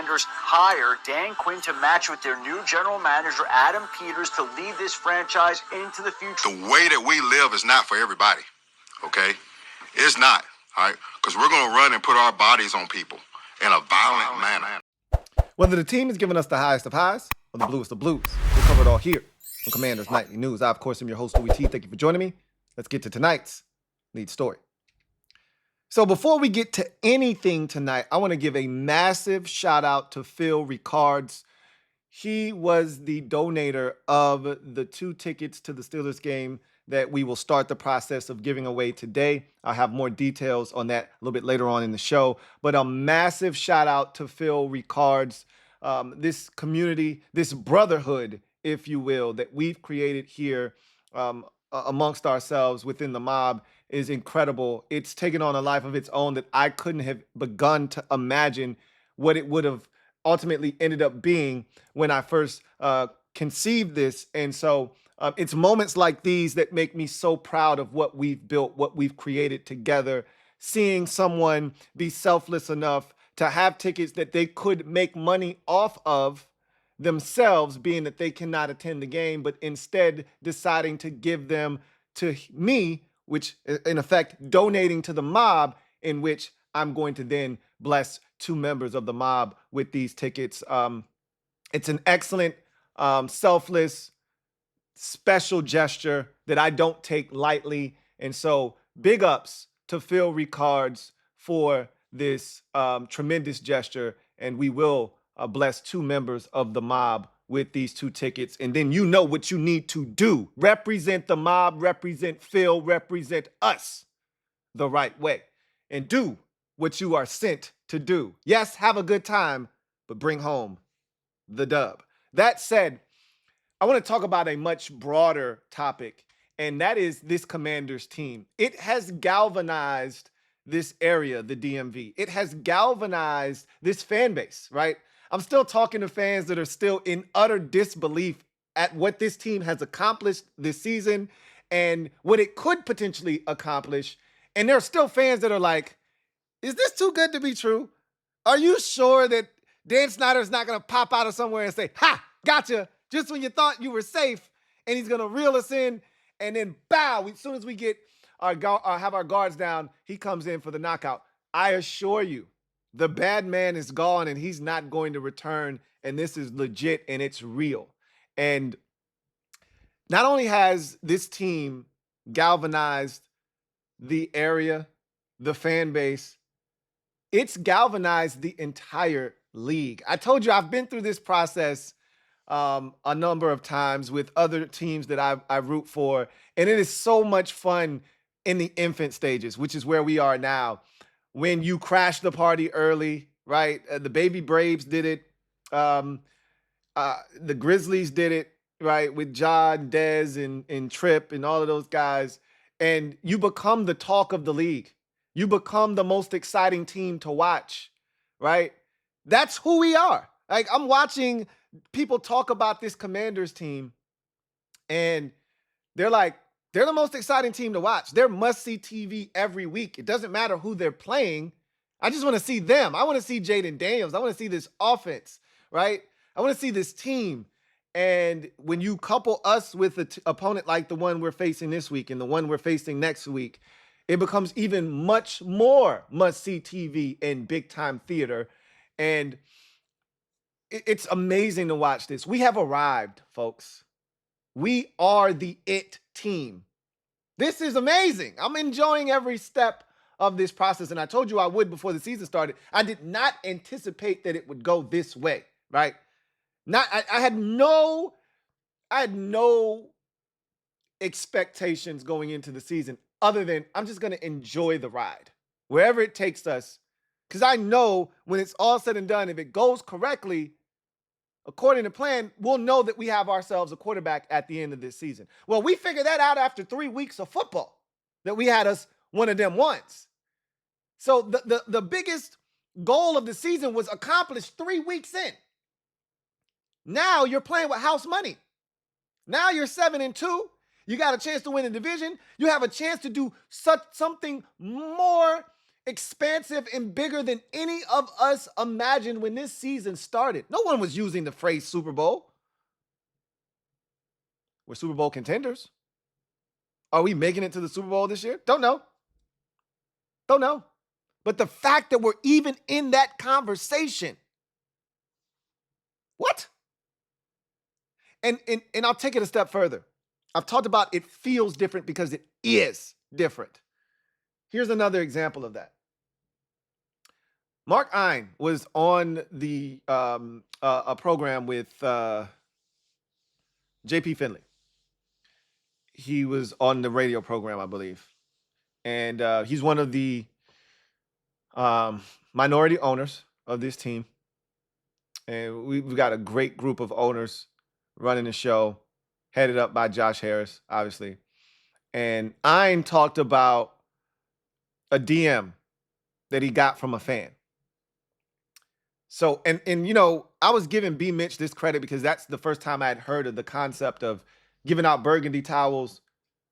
Commanders hire Dan Quinn to match with their new general manager, Adam Peters, to lead this franchise into the future. The way that we live is not for everybody, okay? It's not, all right? Because we're going to run and put our bodies on people in a violent manner. Whether the team is giving us the highest of highs or the bluest of blues, we'll cover it all here on Commanders Nightly News. I, of course, am your host, Louie T. Thank you for joining me. Let's get to tonight's lead story. So before we get to anything tonight, I want to give a massive shout out to Phil Ricards. He was the donator of the 2 tickets to the Steelers game that we will start the process of giving away today. I'll have more details on that a little bit later on in the show. But a massive shout out to Phil Ricards. This community, this brotherhood, if you will, that we've created here amongst ourselves within the mob is incredible. It's taken on a life of its own that I couldn't have begun to imagine what it would have ultimately ended up being when I first conceived this. And so it's moments like these that make me so proud of what we've built, what we've created together. Seeing someone be selfless enough to have tickets that they could make money off of themselves, being that they cannot attend the game, but instead deciding to give them to me, which in effect donating to the mob, in which I'm going to then bless 2 members of the mob with these tickets. It's an excellent, selfless, special gesture that I don't take lightly. And so big ups to Phil Ricards for this tremendous gesture. And we will bless 2 members of the mob with these 2 tickets. And then you know what you need to do. Represent the mob, represent Phil, represent us the right way. And do what you are sent to do. Yes, have a good time, but bring home the dub. That said, I want to talk about a much broader topic, and that is this Commanders team. It has galvanized this area, the DMV. It has galvanized this fan base, right? I'm still talking to fans that are still in utter disbelief at what this team has accomplished this season and what it could potentially accomplish. And there are still fans that are like, is this too good to be true? Are you sure that Dan Snyder's not going to pop out of somewhere and say, ha, gotcha, just when you thought you were safe, and he's going to reel us in, and then bow, as soon as we get have our guards down, he comes in for the knockout. I assure you, the bad man is gone, and he's not going to return, and this is legit, and it's real. And not only has this team galvanized the area, the fan base, it's galvanized the entire league. I told you I've been through this process a number of times with other teams that I root for, and it is so much fun in the infant stages, which is where we are now. When you crash the party early, right? The baby Braves did it. The Grizzlies did it, right? With John, Dez, and Tripp and all of those guys. And you become the talk of the league. You become the most exciting team to watch, right? That's who we are. Like, I'm watching people talk about this Commanders team, and they're like, they're the most exciting team to watch. They're must-see TV every week. It doesn't matter who they're playing. I just want to see them. I want to see Jaden Daniels. I want to see this offense, right? I want to see this team. And when you couple us with an opponent like the one we're facing this week and the one we're facing next week, it becomes even much more must-see TV and big-time theater. And it's amazing to watch this. We have arrived, folks. We are the it team. This is amazing. I'm enjoying every step of this process. And I told you I would before the season started. I did not anticipate that it would go this way, right? I had no expectations going into the season other than I'm just going to enjoy the ride wherever it takes us. Because I know when it's all said and done, if it goes correctly, according to plan, we'll know that we have ourselves a quarterback at the end of this season. Well, we figured that out after 3 weeks of football, that we had us one of them ones. So the biggest goal of the season was accomplished 3 weeks in. Now you're playing with house money. Now you're 7-2. You got a chance to win the division. You have a chance to do something more expansive and bigger than any of us imagined when this season started. No one was using the phrase Super Bowl. We're Super Bowl contenders. Are we making it to the Super Bowl this year? Don't know. Don't know. But the fact that we're even in that conversation. What? And I'll take it a step further. I've talked about it feels different because it is different. Here's another example of that. Mark Ein was on the a program with J.P. Finley. He was on the radio program, I believe. And he's one of the minority owners of this team. And we've got a great group of owners running the show, headed up by Josh Harris, obviously. And Ein talked about a DM that he got from a fan. So, and you know, I was giving B. Mitch this credit because that's the first time I had heard of the concept of giving out burgundy towels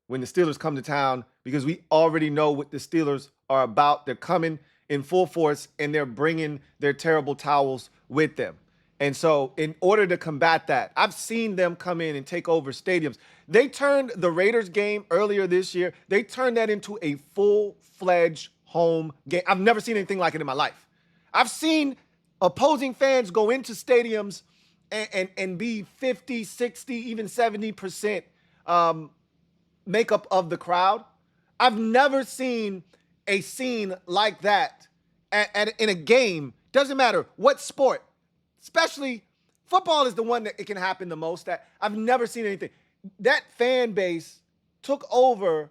when the Steelers come to town, because we already know what the Steelers are about. They're coming in full force and they're bringing their terrible towels with them. And so in order to combat that, I've seen them come in and take over stadiums. They turned the Raiders game earlier this year. They turned that into a full-fledged home game. I've never seen anything like it in my life. I've seen opposing fans go into stadiums and be 50, 60, even 70% makeup of the crowd. I've never seen a scene like that in a game. Doesn't matter what sport, especially football is the one that it can happen the most at. I've never seen anything. That fan base took over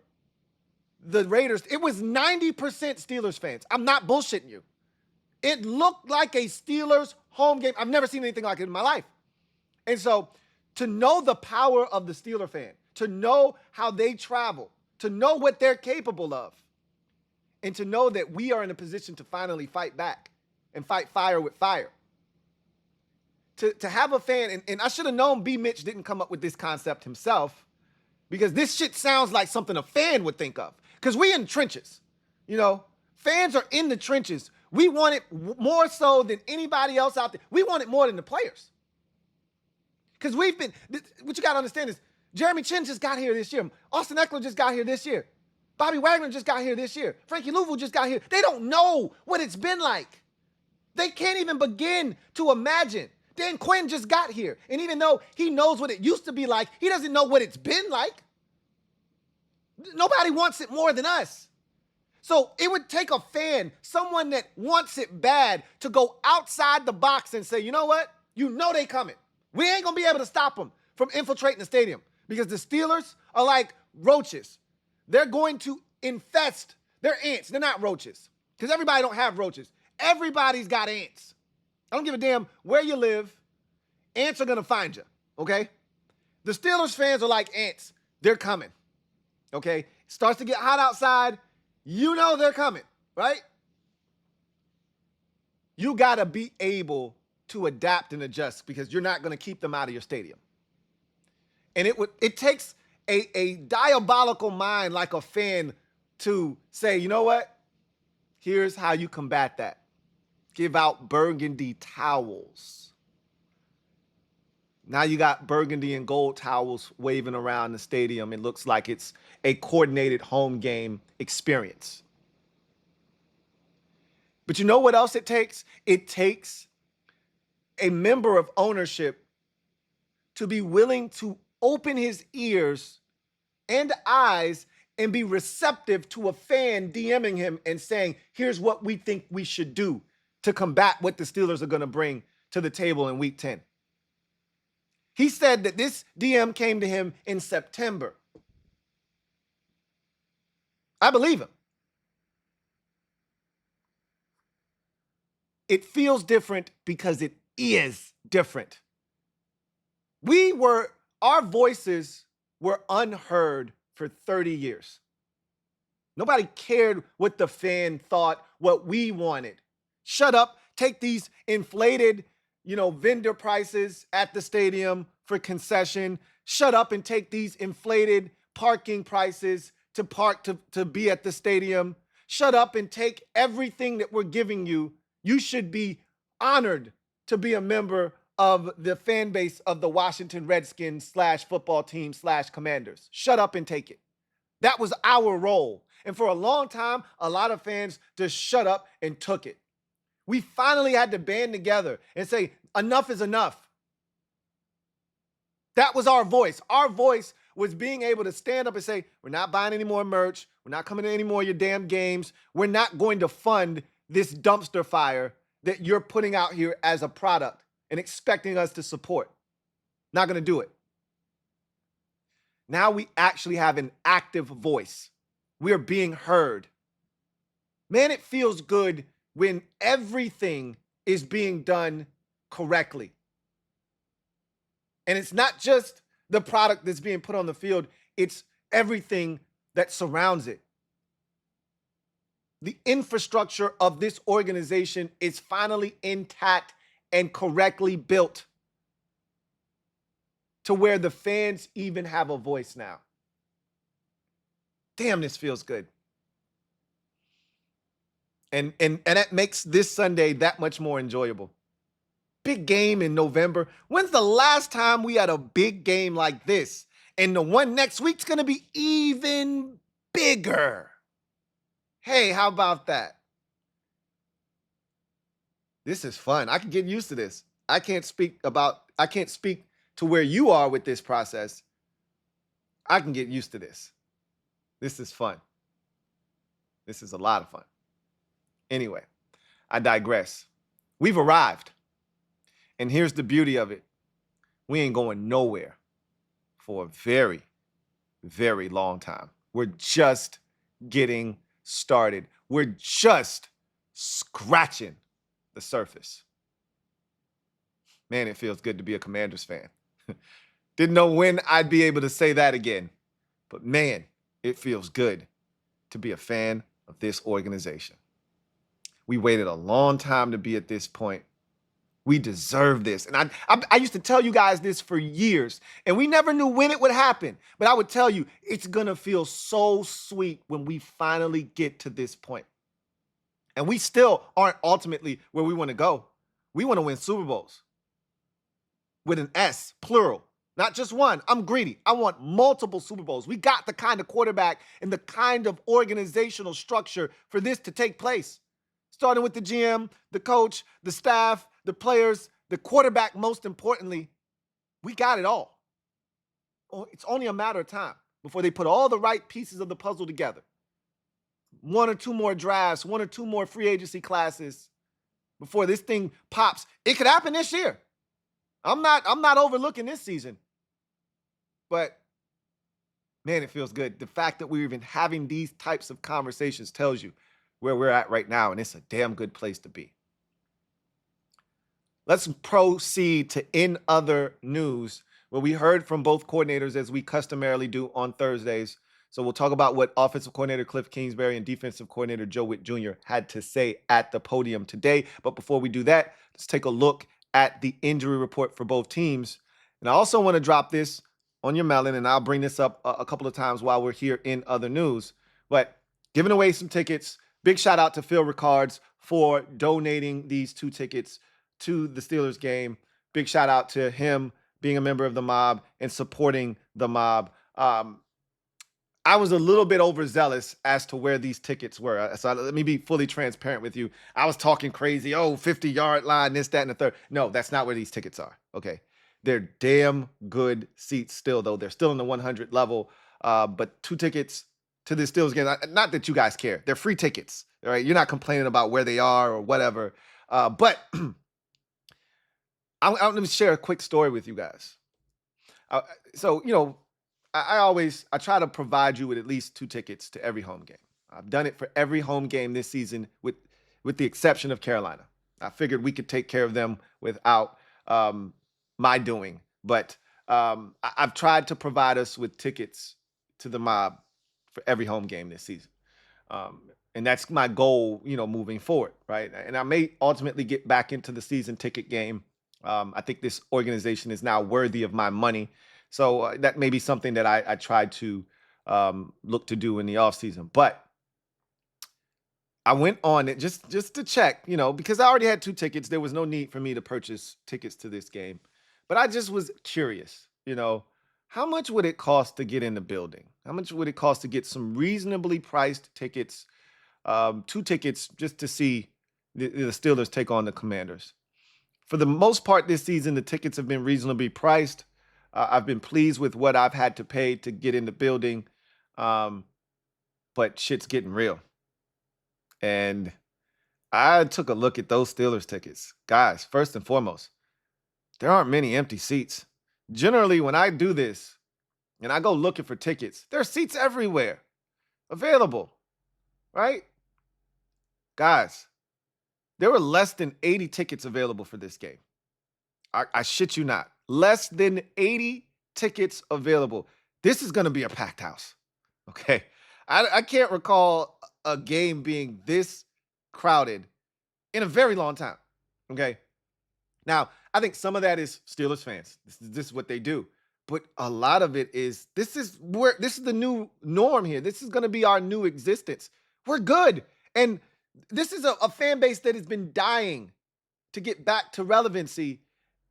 the Raiders. It was 90% Steelers fans. I'm not bullshitting you. It looked like a Steelers home game. I've never seen anything like it in my life. And so to know the power of the Steeler fan, to know how they travel, to know what they're capable of, and to know that we are in a position to finally fight back and fight fire with fire. To have a fan, and I should have known B. Mitch didn't come up with this concept himself, because this shit sounds like something a fan would think of. Because we in the trenches, you know. Fans are in the trenches. We want it more so than anybody else out there. We want it more than the players. Because what you got to understand is, Jeremy Chin just got here this year. Austin Eckler just got here this year. Bobby Wagner just got here this year. Frankie Louisville just got here. They don't know what it's been like. They can't even begin to imagine. Dan Quinn just got here. And even though he knows what it used to be like, he doesn't know what it's been like. Nobody wants it more than us. So it would take a fan, someone that wants it bad, to go outside the box and say, you know what? You know they coming. We ain't going to be able to stop them from infiltrating the stadium, because the Steelers are like roaches. They're going to infest. They're ants. They're not roaches, because everybody don't have roaches. Everybody's got ants. I don't give a damn where you live. Ants are going to find you, okay? The Steelers fans are like ants. They're coming, okay? Starts to get hot outside. You know they're coming, right? You got to be able to adapt and adjust, because you're not going to keep them out of your stadium. And it takes a diabolical mind like a fan to say, you know what? Here's how you combat that. Give out burgundy towels. Now you got burgundy and gold towels waving around the stadium. It looks like it's a coordinated home game experience. But you know what else it takes? It takes a member of ownership to be willing to open his ears and eyes and be receptive to a fan DMing him and saying, here's what we think we should do to combat what the Steelers are going to bring to the table in Week 10. He said that this DM came to him in September. I believe him. It feels different because it is different. Our voices were unheard for 30 years. Nobody cared what the fan thought, what we wanted. Shut up, take these inflated, vendor prices at the stadium for concession. Shut up and take these inflated parking prices to park to be at the stadium. shut up and take everything that we're giving you. You should be honored to be a member of the fan base of the Washington Redskins / football team / Commanders. Shut up and take it. That was our role. And for a long time, a lot of fans just shut up and took it. We finally had to band together and say, enough is enough. That was our voice. Our voice was being able to stand up and say, we're not buying any more merch. We're not coming to any more of your damn games. We're not going to fund this dumpster fire that you're putting out here as a product and expecting us to support. Not going to do it. Now we actually have an active voice. We are being heard. Man, it feels good when everything is being done correctly. And it's not just the product that's being put on the field, it's everything that surrounds it. The infrastructure of this organization is finally intact and correctly built to where the fans even have a voice now. Damn, this feels good. And that makes this Sunday that much more enjoyable. Big game in November. When's the last time we had a big game like this? And the one next week's going to be even bigger. Hey, how about that? This is fun. I can get used to this. I can't speak to where you are with this process. I can get used to this. This is fun. This is a lot of fun. Anyway, I digress. We've arrived. And here's the beauty of it. We ain't going nowhere for a very, very long time. We're just getting started. We're just scratching the surface. Man, it feels good to be a Commanders fan. Didn't know when I'd be able to say that again. But man, it feels good to be a fan of this organization. We waited a long time to be at this point. We deserve this. And I used to tell you guys this for years, and we never knew when it would happen. But I would tell you, it's going to feel so sweet when we finally get to this point. And we still aren't ultimately where we want to go. We want to win Super Bowls with an S, plural. Not just one. I'm greedy. I want multiple Super Bowls. We got the kind of quarterback and the kind of organizational structure for this to take place. Starting with the GM, the coach, the staff, the players, the quarterback, most importantly, we got it all. It's only a matter of time before they put all the right pieces of the puzzle together. 1 or 2 more drafts, 1 or 2 more free agency classes before this thing pops. It could happen this year. I'm not overlooking this season. But man, it feels good. The fact that we're even having these types of conversations tells you where we're at right now, and it's a damn good place to be. Let's proceed to in other news, where we heard from both coordinators as we customarily do on Thursdays. So we'll talk about what offensive coordinator Kliff Kingsbury and defensive coordinator Joe Whitt Jr. had to say at the podium today. But before we do that, let's take a look at the injury report for both teams. And I also want to drop this on your melon, and I'll bring this up a couple of times while we're here in other news. But giving away some tickets. Big shout out to Phil Ricards for donating these 2 tickets to the Steelers game. Big shout out to him being a member of the mob and supporting the mob. I was a little bit overzealous as to where these tickets were. So let me be fully transparent with you. I was talking crazy. 50-yard line, this, that, and the third. No, that's not where these tickets are. Okay. They're damn good seats still, though. They're still in the 100 level. But 2 tickets to the Steelers game. Not that you guys care. They're free tickets. All right. You're not complaining about where they are or whatever. But let me share a quick story with you guys. I try to provide you with at least 2 tickets to every home game. I've done it for every home game this season with the exception of Carolina. I figured we could take care of them without my doing. But I've tried to provide us with tickets to the mob for every home game this season. And that's my goal, moving forward, right? And I may ultimately get back into the season ticket game. I think this organization is now worthy of my money. So that may be something that I tried to look to do in the offseason. But I went on it just to check, because I already had 2 tickets. There was no need for me to purchase tickets to this game. But I just was curious, how much would it cost to get in the building? How much would it cost to get some reasonably priced tickets, 2 tickets just to see the Steelers take on the Commanders? For the most part this season, the tickets have been reasonably priced. I've been pleased with what I've had to pay to get in the building. But shit's getting real. And I took a look at those Steelers tickets. Guys, first and foremost, there aren't many empty seats. Generally, when I do this and I go looking for tickets, there are seats everywhere available, right? Guys, there were less than 80 tickets available for this game. I shit you not. Less than 80 tickets available. This is going to be a packed house, okay? I can't recall a game being this crowded in a very long time, okay? Now, I think some of that is Steelers fans. This is what they do. But a lot of it is, this is the new norm here. This is going to be our new existence. We're good. And this is a fan base that has been dying to get back to relevancy.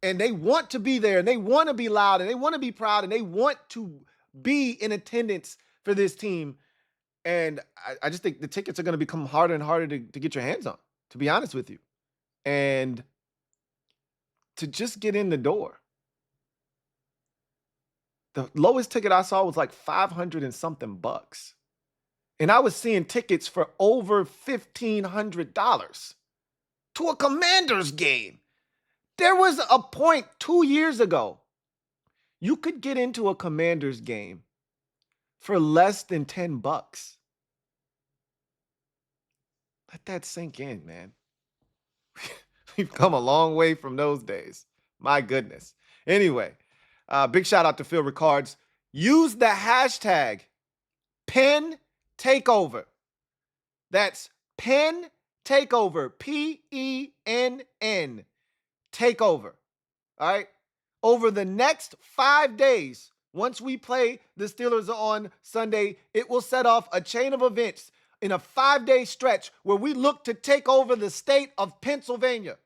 And they want to be there, and they want to be loud, and they want to be proud, and they want to be in attendance for this team. And I just think the tickets are going to become harder and harder to get your hands on, to be honest with you. And to just get in the door, the lowest ticket I saw was like 500 and something bucks. And I was seeing tickets for over $1,500 to a Commanders game. There was a point 2 years ago, you could get into a Commanders game for less than $10. Let that sink in, man. We've come a long way from those days. My goodness. Anyway, big shout out to Phil Ricards. Use the hashtag PennTakeover. That's PennTakeover. PENN. Takeover. All right. Over the next 5 days, once we play the Steelers on Sunday, it will set off a chain of events in a 5-day stretch where we look to take over the state of Pennsylvania.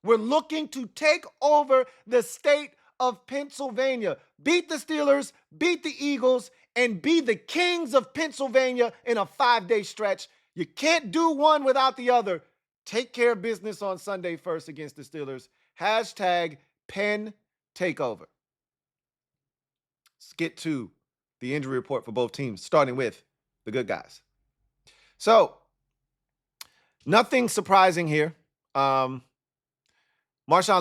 We're looking to take over the state of Pennsylvania, beat the Steelers, beat the Eagles, and be the kings of Pennsylvania in a 5-day stretch. You can't do one without the other. Take care of business on Sunday first against the Steelers. Hashtag PennTakeover. Let's get to the injury report for both teams, starting with the good guys. So, nothing surprising here. Marshawn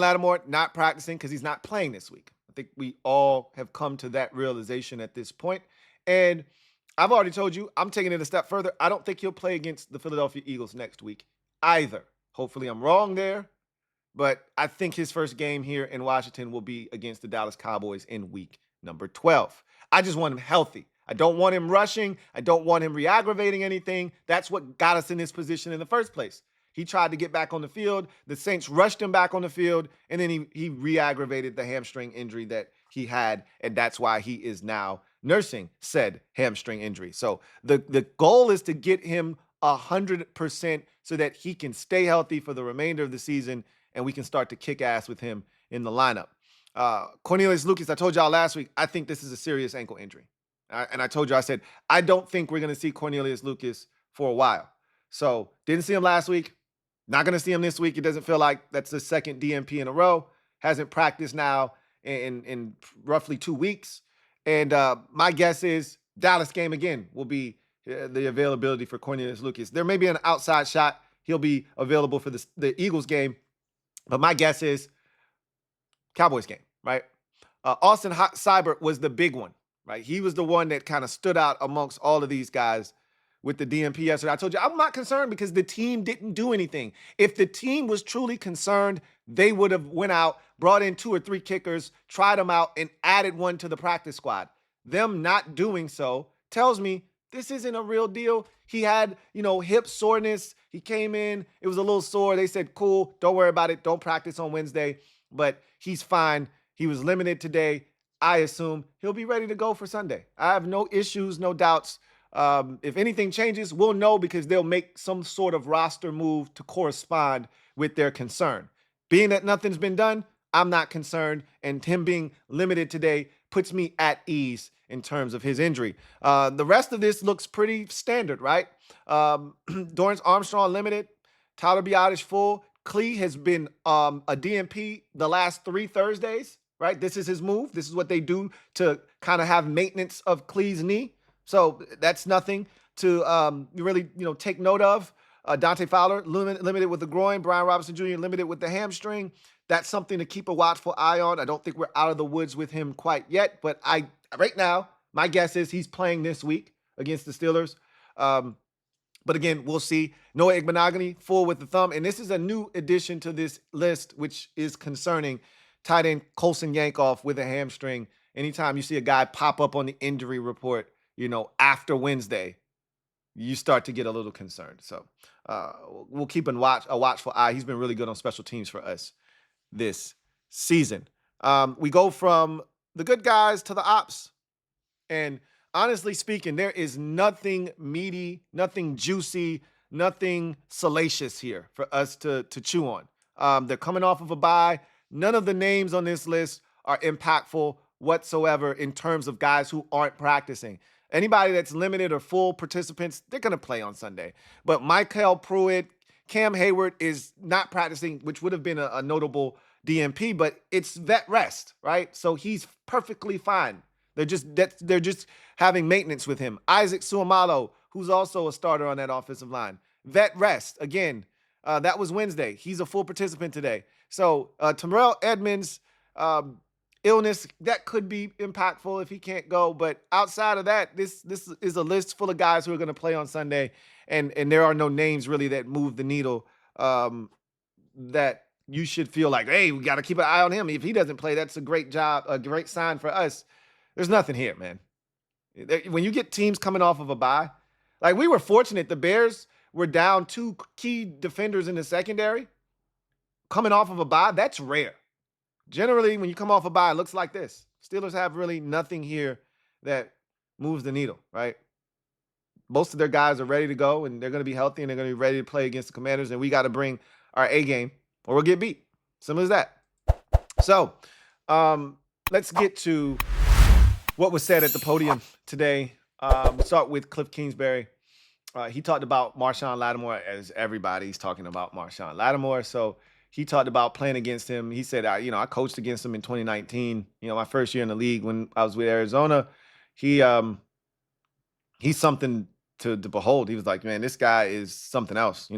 Lattimore not practicing because he's not playing this week. I think we all have come to that realization at this point. And I've already told you, I'm taking it a step further. I don't think he'll play against the Philadelphia Eagles next week either. Hopefully I'm wrong there, but I think his first game here in Washington will be against the Dallas Cowboys in week number 12. I just want him healthy. I don't want him rushing. I don't want him re-aggravating anything. That's what got us in this position in the first place. He tried to get back on the field. The Saints rushed him back on the field, and then he re-aggravated the hamstring injury that he had, and that's why he is now nursing said hamstring injury. So the goal is to get him 100% so that he can stay healthy for the remainder of the season, and we can start to kick ass with him in the lineup. Cornelius Lucas, I told y'all last week, I think this is a serious ankle injury. And I told you, I said, I don't think we're going to see Cornelius Lucas for a while. So didn't see him last week. Not going to see him this week. It doesn't feel like that's the second DNP in a row. Hasn't practiced now in roughly 2 weeks. And my guess is Dallas game again will be the availability for Cornelius Lucas. There may be an outside shot. He'll be available for the Eagles game. But my guess is Cowboys game, right? Austin Seibert was the big one, right? He was the one that kind of stood out amongst all of these guys with the DNP yesterday. I told you, I'm not concerned because the team didn't do anything. If the team was truly concerned, they would have went out, brought in 2 or 3 kickers, tried them out, and added one to the practice squad. Them not doing so tells me this isn't a real deal. He had, hip soreness. He came in. It was a little sore. They said, cool, don't worry about it. Don't practice on Wednesday. But he's fine. He was limited today. I assume he'll be ready to go for Sunday. I have no issues, no doubts If anything changes, we'll know because they'll make some sort of roster move to correspond with their concern. Being that nothing's been done, I'm not concerned, and him being limited today puts me at ease in terms of his injury. The rest of this looks pretty standard, right? Dorrance Armstrong limited, Tyler Biadasz full. Klee has been a DNP the last 3 Thursdays, right? This is his move. This is what they do to kind of have maintenance of Klee's knee. So that's nothing to really, take note of. Dante Fowler limited with the groin. Brian Robinson Jr. limited with the hamstring. That's something to keep a watchful eye on. I don't think we're out of the woods with him quite yet, but right now, my guess is he's playing this week against the Steelers. But again, we'll see. Noah Igbenogany, full with the thumb. And this is a new addition to this list, which is concerning. Tight end Colson Yankoff with a hamstring. Anytime you see a guy pop up on the injury report, after Wednesday, you start to get a little concerned. So we'll keep a watchful eye. He's been really good on special teams for us this season. We go from the good guys to the ops. And honestly speaking, there is nothing meaty, nothing juicy, nothing salacious here for us to chew on. They're coming off of a bye. None of the names on this list are impactful whatsoever in terms of guys who aren't practicing. Anybody that's limited or full participants, they're going to play on Sunday. But Michael Pruitt, Cam Hayward is not practicing, which would have been a notable DNP, but it's vet rest, right? So he's perfectly fine. They're just having maintenance with him. Isaac Suomalo, who's also a starter on that offensive line. Vet rest. Again, that was Wednesday. He's a full participant today. So Terrell Edmonds, illness, that could be impactful if he can't go. But outside of that, this is a list full of guys who are going to play on Sunday. And there are no names really that move the needle that you should feel like, hey, we got to keep an eye on him. If he doesn't play, that's a great sign for us. There's nothing here, man. When you get teams coming off of a bye, like we were fortunate, the Bears were down 2 key defenders in the secondary. Coming off of a bye, that's rare. Generally, when you come off a bye, it looks like this. Steelers have really nothing here that moves the needle, right? Most of their guys are ready to go, and they're going to be healthy, and they're going to be ready to play against the Commanders, and we got to bring our A game, or we'll get beat. Simple as that. So, let's get to what was said at the podium today. We'll start with Kliff Kingsbury. He talked about Marshawn Lattimore, as everybody's talking about Marshawn Lattimore. So he talked about playing against him. He said, I coached against him in 2019. My first year in the league when I was with Arizona. He's something to behold. He was like, man, this guy is something else.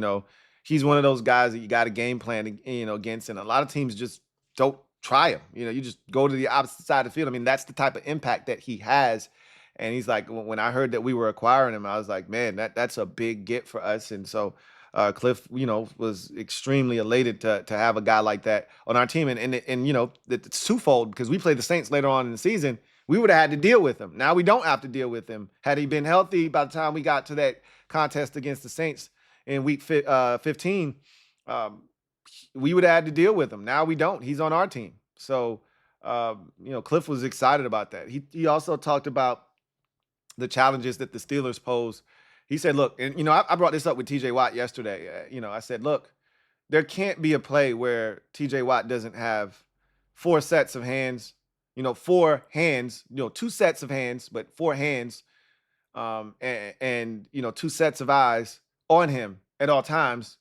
He's one of those guys that you got a game plan, against, and a lot of teams just don't try him. You just go to the opposite side of the field. I mean, that's the type of impact that he has. And he's like, when I heard that we were acquiring him, I was like, man, that's a big get for us. And so Kliff, was extremely elated to have a guy like that on our team. And it's twofold because we play the Saints later on in the season. We would have had to deal with him. Now we don't have to deal with him. Had he been healthy by the time we got to that contest against the Saints in week 15, we would have had to deal with him. Now we don't. He's on our team. So, Kliff was excited about that. He also talked about the challenges that the Steelers pose. He said, look, and, I brought this up with TJ Watt yesterday. I said, look, there can't be a play where TJ Watt doesn't have 4 sets of hands, 4 hands, 2 sets of hands, but 4 hands, and 2 sets of eyes on him at all times.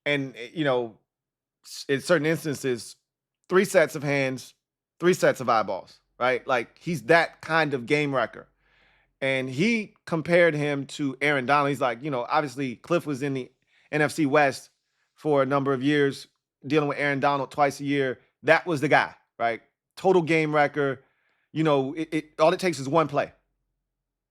And, in certain instances, 3 sets of hands, 3 sets of eyeballs, right? Like he's that kind of game wrecker. And he compared him to Aaron Donald. He's like, obviously Kliff was in the NFC West for a number of years, dealing with Aaron Donald twice a year. That was the guy, right? Total game wrecker. All it takes is one play.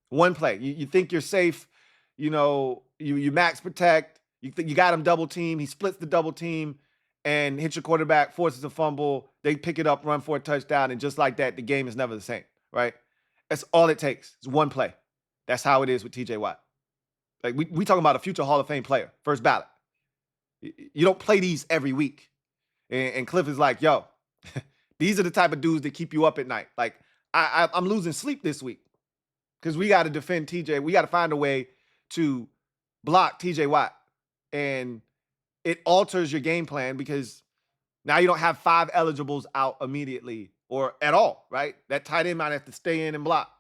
One play. You think you're safe. You max protect. You think you got him double team. He splits the double team and hits your quarterback, forces a fumble. They pick it up, run for a touchdown. And just like that, the game is never the same, right? That's all it takes. It's one play. That's how it is with TJ Watt. Like we talking about a future Hall of Fame player, first ballot. You don't play these every week. And Kliff is like, yo, these are the type of dudes that keep you up at night. Like I'm losing sleep this week. because we got to defend TJ. We got to find a way to block TJ Watt. And it alters your game plan because now you don't have 5 eligibles out immediately or at all, right? That tight end might have to stay in and block.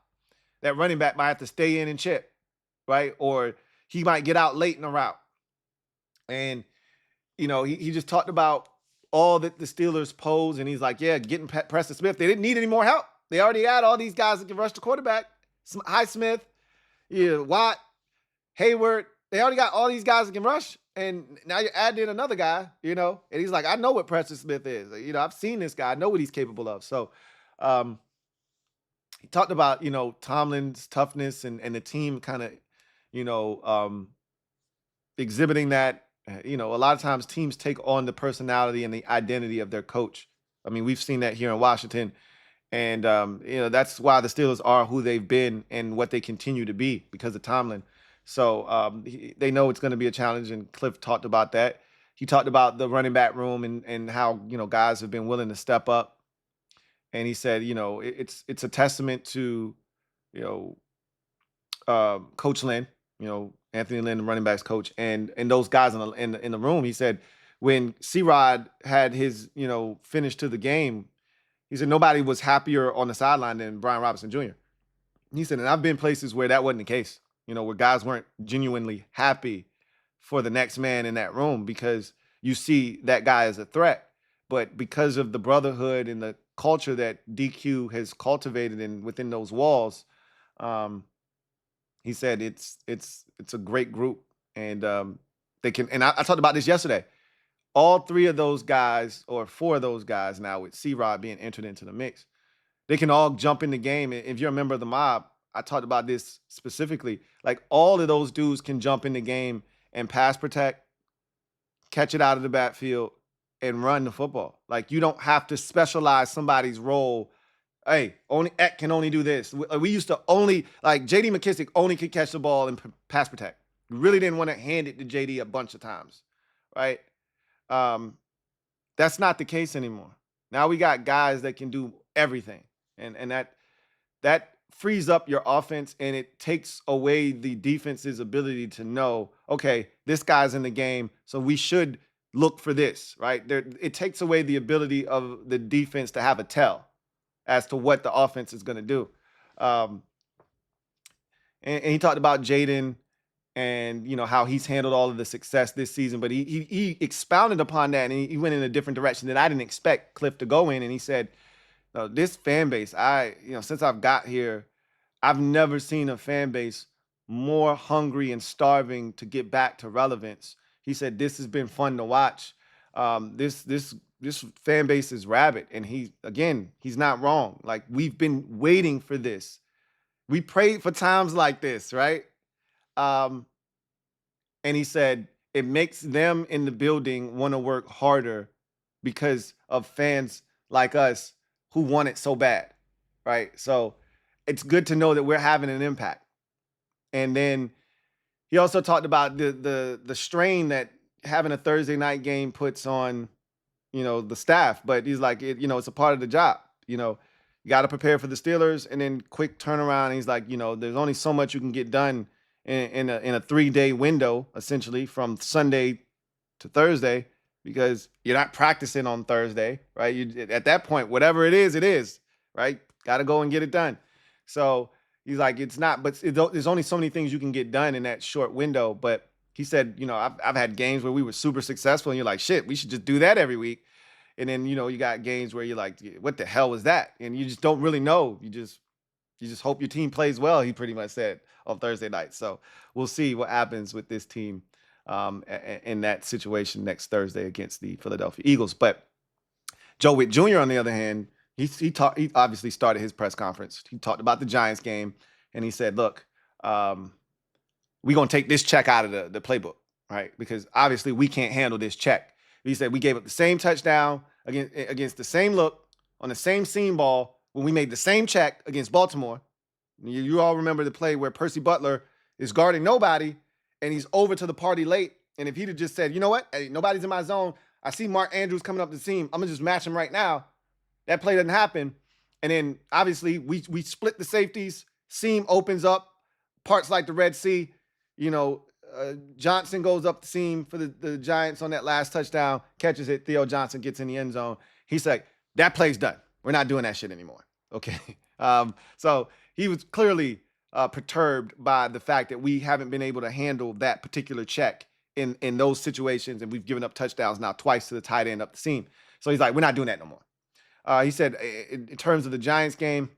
That running back might have to stay in and chip, right? Or he might get out late in the route. And, he just talked about all that the Steelers pose, and he's like, yeah, getting Preston Smith. They didn't need any more help. They already had all these guys that can rush the quarterback. Highsmith, Watt, Hayward. They already got all these guys that can rush. And now you're adding in another guy, and he's like, I know what Preston Smith is. I've seen this guy. I know what he's capable of. So he talked about, Tomlin's toughness and the team kind of, exhibiting that. A lot of times teams take on the personality and the identity of their coach. I mean, we've seen that here in Washington. And, that's why the Steelers are who they've been and what they continue to be because of Tomlin. So they know it's going to be a challenge, and Kliff talked about that. He talked about the running back room and how, guys have been willing to step up. And he said, it's a testament to, Coach Lynn, Anthony Lynn, the running backs coach, and those guys in the room. He said when C-Rod had his, finish to the game, he said nobody was happier on the sideline than Brian Robinson Jr. He said, and I've been places where that wasn't the case, where guys weren't genuinely happy for the next man in that room because you see that guy as a threat. But because of the brotherhood and the culture that DQ has cultivated within those walls, he said it's a great group, and they can. And I talked about this yesterday. All 3 of those guys, or 4 of those guys now, with C-Rod being entered into the mix, they can all jump in the game. If you're a member of the mob, I talked about this specifically. Like, all of those dudes can jump in the game and pass protect, catch it out of the backfield, and run the football. Like, you don't have to specialize somebody's role. Hey, Eck can only do this. We used to only, like, J.D. McKissick only could catch the ball and pass protect. We really didn't want to hand it to J.D. a bunch of times, right? That's not the case anymore. Now we got guys that can do everything. And that frees up your offense, and it takes away the defense's ability to know, okay, this guy's in the game, so we should look for this, right? It takes away the ability of the defense to have a tell as to what the offense is going to do. And he talked about Jaden and, how he's handled all of the success this season, but he expounded upon that, and he went in a different direction that I didn't expect Kliff to go in. And he said, this fan base, since I've got here, I've never seen a fan base more hungry and starving to get back to relevance. He said, this has been fun to watch. This fan base is rabid. And he's not wrong. Like, we've been waiting for this. We prayed for times like this, right? And he said, it makes them in the building want to work harder because of fans like us who want it so bad, right? So it's good to know that we're having an impact. And then he also talked about the strain that having a Thursday night game puts on, the staff. But he's like, it's a part of the job. You got to prepare for the Steelers, and then quick turnaround. And he's like, there's only so much you can get done in a 3-day window, essentially from Sunday to Thursday, because you're not practicing on Thursday, right? At that point, whatever it is, right? Got to go and get it done. So he's like, it's not, but there's only so many things you can get done in that short window. But he said, I've had games where we were super successful, and you're like, shit, we should just do that every week. And then, you got games where you're like, what the hell was that? And you just don't really know. You just hope your team plays well, he pretty much said on Thursday night. So we'll see what happens with this team in that situation next Thursday against the Philadelphia Eagles. But Joe Whitt Jr., on the other hand, he obviously started his press conference. He talked about the Giants game, and he said, look, we're going to take this check out of the playbook, right? Because obviously we can't handle this check. He said we gave up the same touchdown against the same look on the same seam ball when we made the same check against Baltimore. You all remember the play where Percy Butler is guarding nobody, and he's over to the party late. And if he'd have just said, you know what? Hey, nobody's in my zone. I see Mark Andrews coming up the seam. I'm going to just match him right now. That play doesn't happen. And then, obviously, we split the safeties. seam opens up, parts like the Red Sea. Johnson goes up the seam for the Giants on that last touchdown, catches it. Theo Johnson gets in the end zone. He's like, that play's done. We're not doing that shit anymore. Okay. So he was clearly perturbed by the fact that we haven't been able to handle that particular check in those situations, and we've given up touchdowns now twice to the tight end up the seam. So he's like, we're not doing that no more. He said, in terms of the Giants game,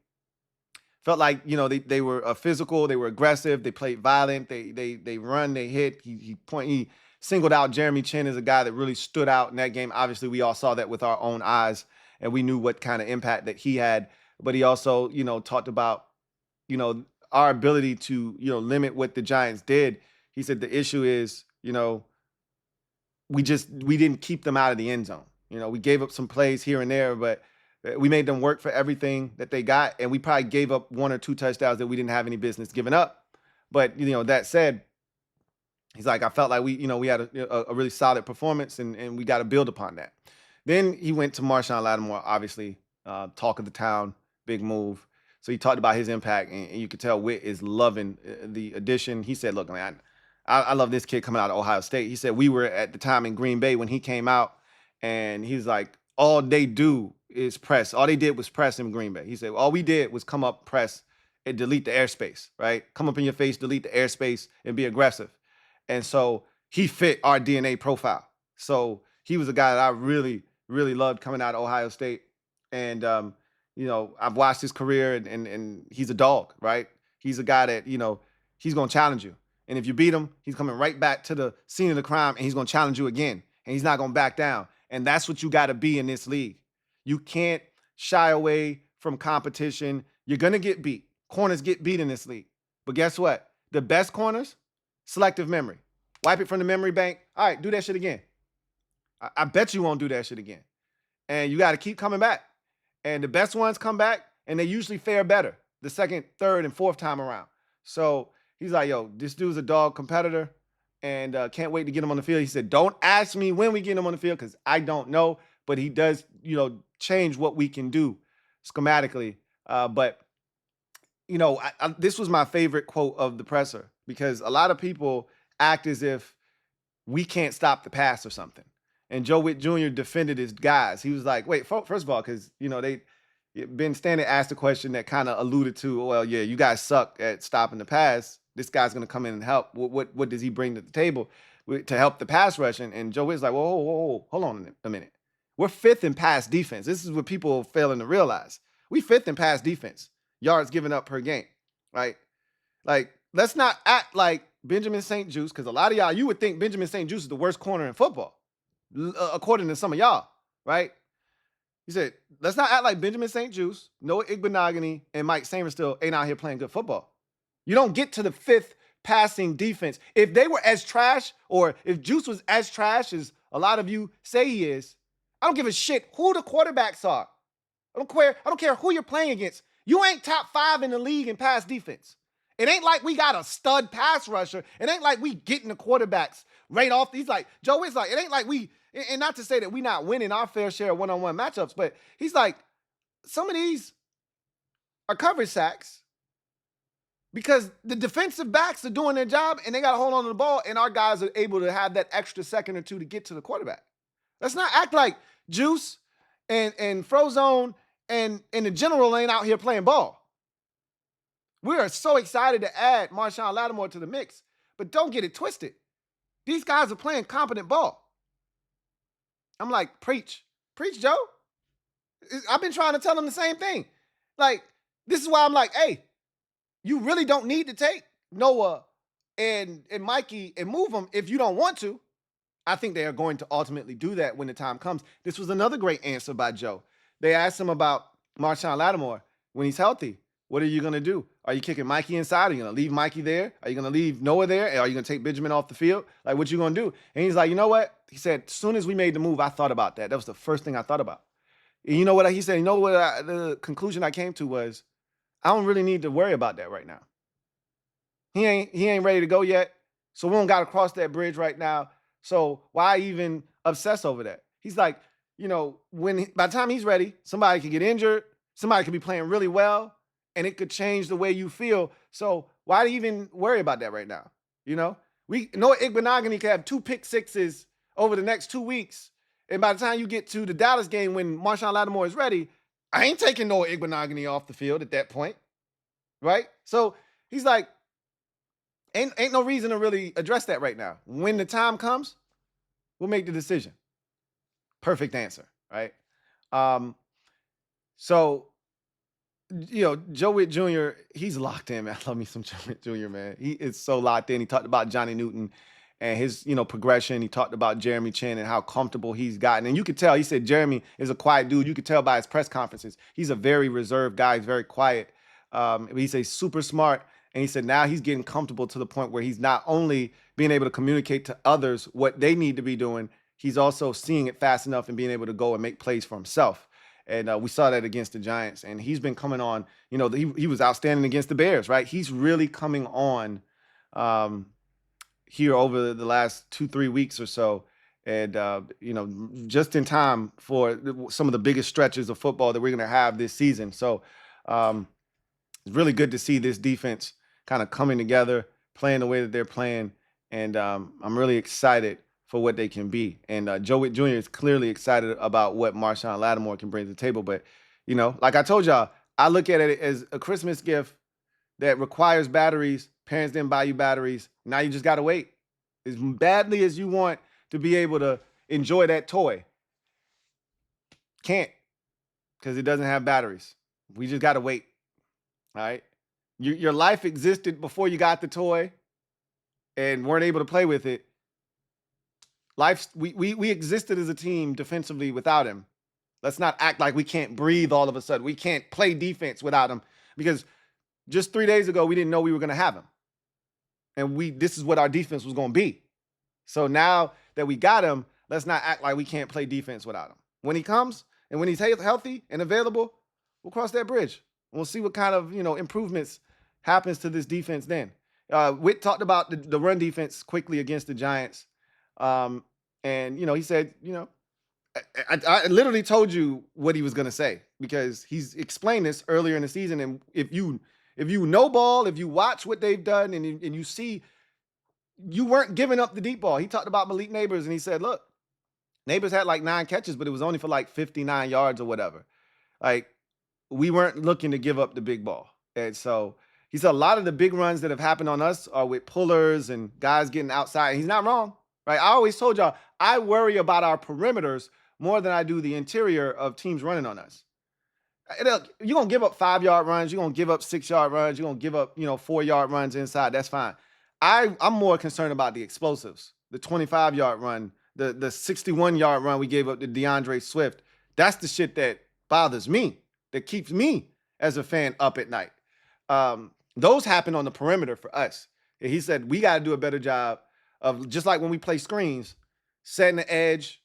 felt like, they were physical, they were aggressive, they played violent, they run, they hit. He singled out Jeremy Chin as a guy that really stood out in that game. Obviously, we all saw that with our own eyes, and we knew what kind of impact that he had. But he also, talked about, our ability to, limit what the Giants did. He said the issue is, we didn't keep them out of the end zone. We gave up some plays here and there, but we made them work for everything that they got, and we probably gave up 1 or 2 touchdowns that we didn't have any business giving up. But, that said, he's like, I felt like we had a really solid performance, and we got to build upon that. Then he went to Marshon Lattimore, obviously, talk of the town, big move. So he talked about his impact, and you could tell Whitt is loving the addition. He said, look, man, I love this kid coming out of Ohio State. He said we were at the time in Green Bay when he came out, and he's like, all they do is press. All they did was press in Green Bay. He said, all we did was come up, press, and delete the airspace, right? Come up in your face, delete the airspace, and be aggressive. And so he fit our DNA profile. So he was a guy that I really, really loved coming out of Ohio State. And, I've watched his career, and he's a dog, right? He's a guy that, he's going to challenge you. And if you beat him, he's coming right back to the scene of the crime, and he's going to challenge you again. And he's not going to back down. And that's what you got to be in this league. You can't shy away from competition. You're going to get beat. Corners get beat in this league. But guess what? The best corners, selective memory. Wipe it from the memory bank. All right, do that shit again. I bet you won't do that shit again. And you got to keep coming back. And the best ones come back, and they usually fare better the second, third, and fourth time around. So he's like, yo, this dude's a dog competitor, and can't wait to get him on the field. He said, don't ask me when we get him on the field because I don't know. But he does, change what we can do schematically. This was my favorite quote of the presser because a lot of people act as if we can't stop the pass or something. And Joe Whitt Jr. defended his guys. He was like, wait, first of all, because, Ben Standard asked a question that kind of alluded to, well, yeah, you guys suck at stopping the pass. This guy's going to come in and help. What does he bring to the table to help the pass rush? And Joe Whitt's like, whoa, hold on a minute. We're 5th in pass defense. This is what people are failing to realize. We 5th in pass defense, yards given up per game, right? Like, let's not act like Benjamin St. Juste, because a lot of y'all, you would think Benjamin St. Juste is the worst corner in football, according to some of y'all, right? He said, let's not act like Benjamin St. Juste, Noah Igbenogany, and Mike Sainristil ain't out here playing good football. You don't get to the 5th passing defense. If they were as trash, or if Juice was as trash as a lot of you say he is, I don't give a shit who the quarterbacks are. I don't care who you're playing against. You ain't top 5 in the league in pass defense. It ain't like we got a stud pass rusher. It ain't like we getting the quarterbacks right off. He's like, Joe Whitt's like, it ain't like we, and not to say that we not winning our fair share of one-on-one matchups, but he's like, some of these are coverage sacks because the defensive backs are doing their job and they got to hold on to the ball, and our guys are able to have that extra second or two to get to the quarterback. Let's not act like Juice and Frozone and the general ain't out here playing ball. We are so excited to add Marshon Lattimore to the mix, but don't get it twisted. These guys are playing competent ball. I'm like, preach, Joe. I've been trying to tell them the same thing. Like, this is why I'm like, hey, you really don't need to take Noah and Mikey and move them if you don't want to. I think they are going to ultimately do that when the time comes. This was another great answer by Joe. They asked him about Marshon Lattimore when he's healthy. What are you going to do? Are you kicking Mikey inside? Are you going to leave Mikey there? Are you going to leave Noah there? Are you going to take Benjamin off the field? Like, what you going to do? And he's like, you know what? He said, as soon as we made the move, I thought about that. That was the first thing I thought about. And you know what he said? You know what the conclusion I came to was, I don't really need to worry about that right now. He ain't ready to go yet. So we don't got to cross that bridge right now. So why even obsess over that? He's like, by the time he's ready, somebody could get injured. Somebody could be playing really well. and it could change the way you feel. So why even worry about that right now? You know, Noah Igbinoghene could have 2 pick sixes over the next 2 weeks. And by the time you get to the Dallas game when Marshawn Lattimore is ready, I ain't taking Noah Igbinoghene off the field at that point. Right? So he's like, ain't no reason to really address that right now. When the time comes, we'll make the decision. Perfect answer, right? So, Joe Whitt Jr., he's locked in, man. I love me some Joe Whitt Jr., man. He is so locked in. He talked about Johnny Newton and his, progression. He talked about Jeremy Chin and how comfortable he's gotten. And you could tell, he said Jeremy is a quiet dude. You could tell by his press conferences. He's a very reserved guy. He's very quiet. He's super smart. And he said now he's getting comfortable to the point where he's not only being able to communicate to others what they need to be doing, he's also seeing it fast enough and being able to go and make plays for himself. And we saw that against the Giants. And he's been coming on, he was outstanding against the Bears, right? He's really coming on here over the last 2-3 weeks or so. And, just in time for some of the biggest stretches of football that we're going to have this season. So it's really good to see this defense kind of coming together, playing the way that they're playing. And I'm really excited for what they can be. And Joe Whitt Jr. is clearly excited about what Marshawn Lattimore can bring to the table. But, like I told y'all, I look at it as a Christmas gift that requires batteries. Parents didn't buy you batteries. Now you just got to wait. As badly as you want to be able to enjoy that toy, can't, because it doesn't have batteries. We just got to wait. All right? Your life existed before you got the toy and weren't able to play with it. We existed as a team defensively without him. Let's not act like we can't breathe all of a sudden. We can't play defense without him, because just 3 days ago, we didn't know we were going to have him. And this is what our defense was going to be. So now that we got him, let's not act like we can't play defense without him. When he comes and when he's healthy and available, we'll cross that bridge. We'll see what kind of, improvements happens to this defense then. Whitt talked about the run defense quickly against the Giants. And, he said, I literally told you what he was going to say, because he's explained this earlier in the season. And if you know ball, if you watch what they've done and you see, you weren't giving up the deep ball. He talked about Malik Neighbors and he said, look, Neighbors had like 9 catches, but it was only for like 59 yards or whatever. Like, we weren't looking to give up the big ball. And so he said a lot of the big runs that have happened on us are with pullers and guys getting outside. And he's not wrong, right? I always told y'all, I worry about our perimeters more than I do the interior of teams running on us. You're going to give up 5-yard runs. You're going to give up 6-yard runs. You're going to give up, 4-yard runs inside. That's fine. I'm more concerned about the explosives, the 25-yard run, the 61-yard run we gave up to DeAndre Swift. That's the shit that bothers me, that keeps me as a fan up at night. Those happen on the perimeter for us. And he said we got to do a better job of, just like when we play screens, setting the edge,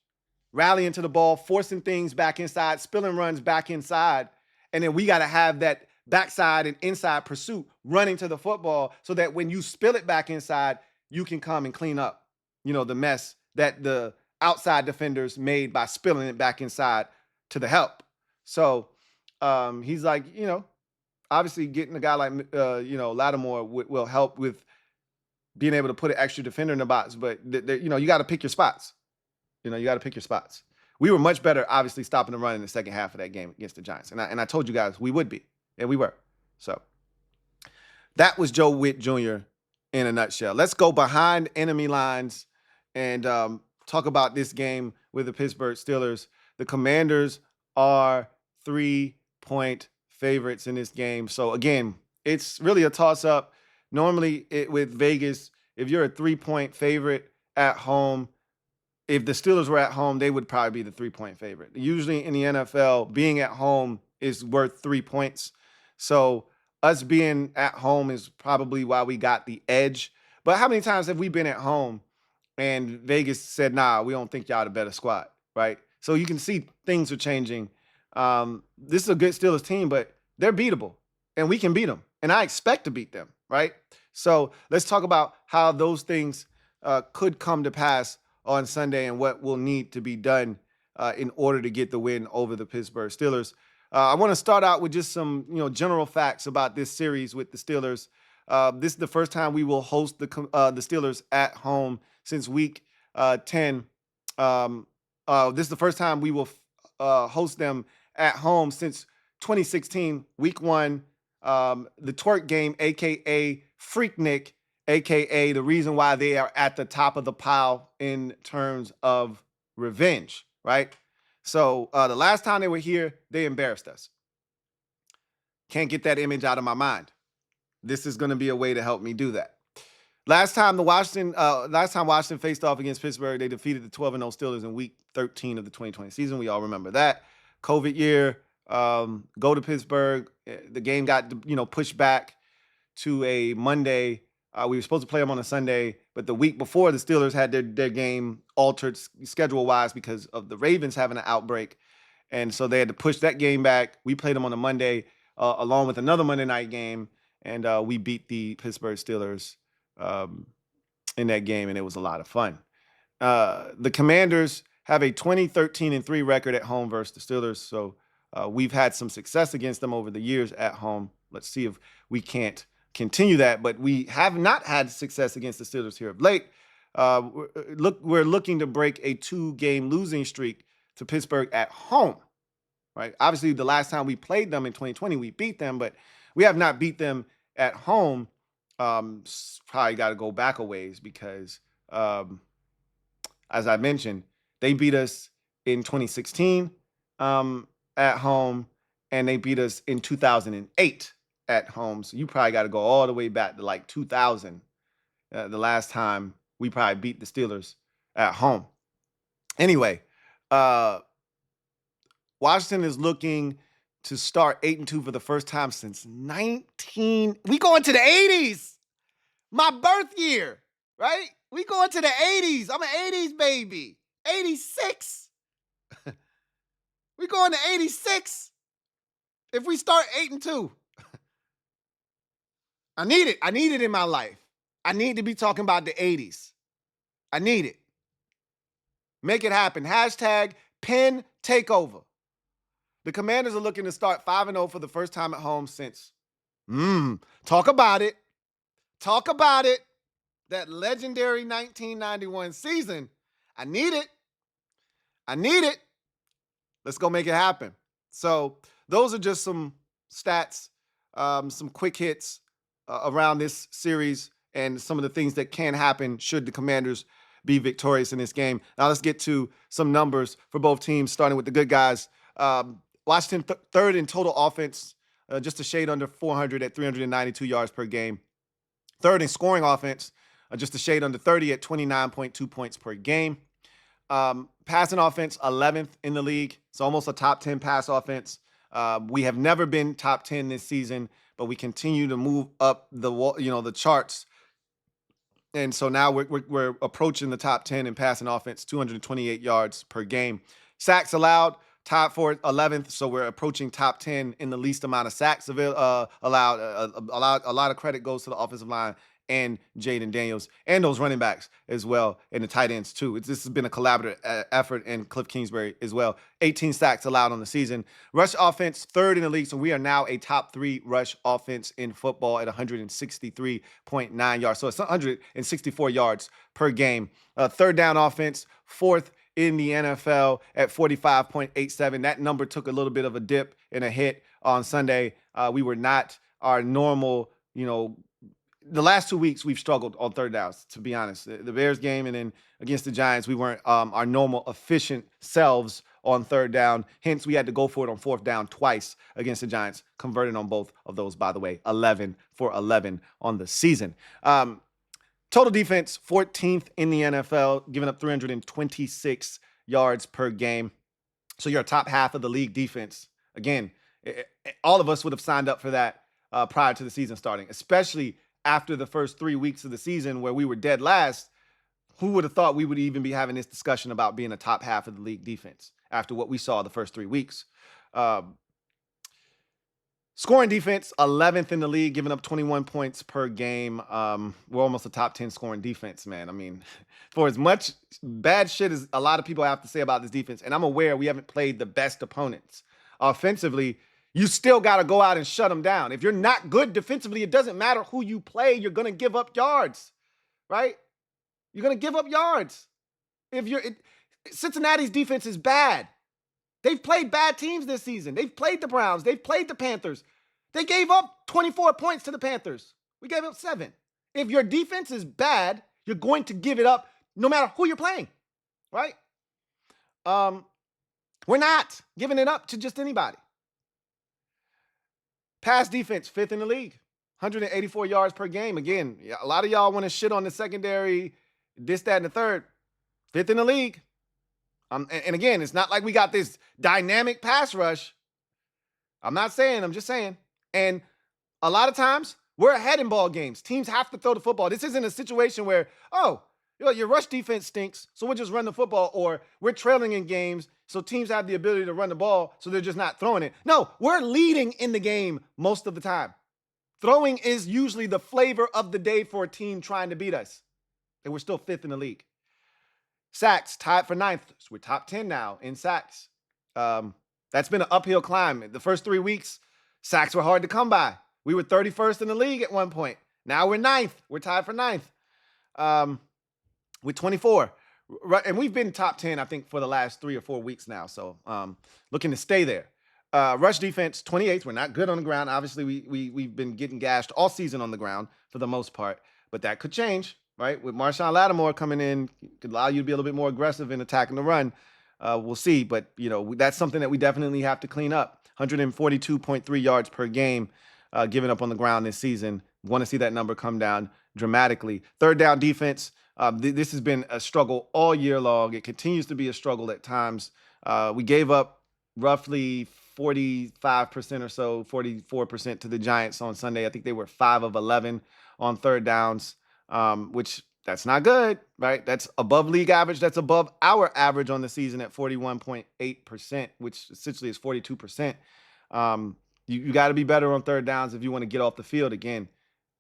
rallying to the ball, forcing things back inside, spilling runs back inside. And then we got to have that backside and inside pursuit running to the football so that when you spill it back inside, you can come and clean up, the mess that the outside defenders made by spilling it back inside to the help. So he's like, obviously getting a guy like, Lattimore will help with being able to put an extra defender in the box. But, you got to pick your spots. You got to pick your spots. We were much better, obviously, stopping the run in the second half of that game against the Giants. And I told you guys we would be. And we were. So that was Joe Whitt Jr. in a nutshell. Let's go behind enemy lines and talk about this game with the Pittsburgh Steelers. The Commanders are 3-point favorites in this game. So, again, it's really a toss-up. Normally, with Vegas, if you're a 3-point favorite at home, if the Steelers were at home, they would probably be the 3-point favorite. Usually in the NFL, being at home is worth 3 points. So us being at home is probably why we got the edge. But how many times have we been at home and Vegas said, nah, we don't think y'all the better squad, right? So you can see things are changing. This is a good Steelers team, but they're beatable, and we can beat them. And I expect to beat them, right? So let's talk about how those things could come to pass on Sunday and what will need to be done in order to get the win over the Pittsburgh Steelers. I want to start out with just some, general facts about this series with the Steelers. This is the first time we will host the Steelers at home since week 10. This is the first time we will host them at home since 2016, week 1. The twerk game, aka Freaknik, aka the reason why they are at the top of the pile in terms of revenge, right? So the last time they were here, they embarrassed us. Can't get that image out of my mind. This is going to be a way to help me do that. Last time Washington faced off against Pittsburgh, they defeated the 12-0 Steelers in Week 13 of the 2020 season. We all remember that. COVID year, go to Pittsburgh. The game got pushed back to a Monday. We were supposed to play them on a Sunday, but the week before, the Steelers had their game altered schedule-wise because of the Ravens having an outbreak, and so they had to push that game back. We played them on a Monday, along with another Monday night game, and we beat the Pittsburgh Steelers in that game, and it was a lot of fun. The Commanders have a 20-13-3 record at home versus the Steelers, so we've had some success against them over the years at home. Let's see if we can't continue that, but we have not had success against the Steelers here of late. We're looking to break a 2-game losing streak to Pittsburgh at home, right? Obviously, the last time we played them in 2020, we beat them, but we have not beat them at home. Probably got to go back a ways because, as I mentioned, they beat us in 2016 at home, and they beat us in 2008 at home. So you probably got to go all the way back to like 2000, the last time we probably beat the Steelers at home. Anyway, Washington is looking to start 8-2 for the first time since we going to the 80s. My birth year, right? We going to the 80s. I'm an 80s baby. 86. We going to 86. If we start 8-2. I need it. I need it in my life. I need to be talking about the 80s. I need it. Make it happen. Hashtag pin takeover. The Commanders are looking to start 5-0 for the first time at home since. Talk about it. Talk about it. That legendary 1991 season. I need it. I need it. Let's go make it happen. So those are just some stats, some quick hits around this series and some of the things that can happen should the Commanders be victorious in this game. Now let's get to some numbers for both teams, starting with the good guys. Washington third in total offense, just a shade under 400 at 392 yards per game. Third in scoring offense, just a shade under 30 at 29.2 points per game. Passing offense, 11th in the league. It's almost a top 10 pass offense. We have never been top 10 this season, but we continue to move up the charts. And so now we're approaching the top 10 in passing offense, 228 yards per game. Sacks allowed, tied for 11th, so we're approaching top 10 in the least amount of sacks allowed. A lot of credit goes to the offensive line and Jaden Daniels and those running backs as well, and the tight ends too. This has been a collaborative effort, and Kliff Kingsbury as well. 18 sacks allowed on the season. Rush offense, third in the league, so we are now a top 3 rush offense in football at 163.9 yards. So it's 164 yards per game. Third down offense, fourth in the NFL at 45.87. That number took a little bit of a dip and a hit on Sunday. We were not our normal, the last 2 weeks we've struggled on third downs, to be honest. The Bears game and then against the Giants, we weren't our normal efficient selves on third down. Hence, we had to go for it on fourth down twice against the Giants, converted on both of those, by the way, 11 for 11 on the season. Total defense, 14th in the NFL, giving up 326 yards per game. So you're a top half of the league defense. Again, all of us would have signed up for that prior to the season starting, especially after the first 3 weeks of the season where we were dead last. Who would have thought we would even be having this discussion about being a top half of the league defense after what we saw the first 3 weeks? Scoring defense, 11th in the league, giving up 21 points per game. We're almost a top 10 scoring defense, man. I mean, for as much bad shit as a lot of people have to say about this defense, and I'm aware we haven't played the best opponents offensively, you still got to go out and shut them down. If you're not good defensively, it doesn't matter who you play. You're going to give up yards, right? You're going to give up yards. Cincinnati's defense is bad. They've played bad teams this season. They've played the Browns. They've played the Panthers. They gave up 24 points to the Panthers. We gave up 7. If your defense is bad, you're going to give it up no matter who you're playing, right? We're not giving it up to just anybody. Pass defense, 5th in the league, 184 yards per game. Again, a lot of y'all want to shit on the secondary, this, that, and the third. 5th in the league. And again, it's not like we got this dynamic pass rush. I'm just saying. And a lot of times, we're ahead in ball games. Teams have to throw the football. This isn't a situation where, your rush defense stinks, so we'll just run the football, or we're trailing in games, so teams have the ability to run the ball, so they're just not throwing it. No, we're leading in the game most of the time. Throwing is usually the flavor of the day for a team trying to beat us. And we're still 5th in the league. Sacks, tied for 9th. So we're top 10 now in sacks. That's been an uphill climb. The first 3 weeks, sacks were hard to come by. We were 31st in the league at one point. Now we're 9th. We're tied for 9th. With 24. And we've been top 10, I think, for the last 3 or 4 weeks now. So looking to stay there. Rush defense, 28th. We're not good on the ground. Obviously, we've been getting gashed all season on the ground for the most part. But that could change, right? With Marshawn Lattimore coming in, could allow you to be a little bit more aggressive in attacking the run. We'll see. But, that's something that we definitely have to clean up. 142.3 yards per game given up on the ground this season. Want to see that number come down dramatically. Third down defense. This has been a struggle all year long. It continues to be a struggle at times. We gave up roughly 45% or so, 44% to the Giants on Sunday. I think they were 5 of 11 on third downs, which that's not good, right? That's above league average. That's above our average on the season at 41.8%, which essentially is 42%. You got to be better on third downs if you want to get off the field. Again,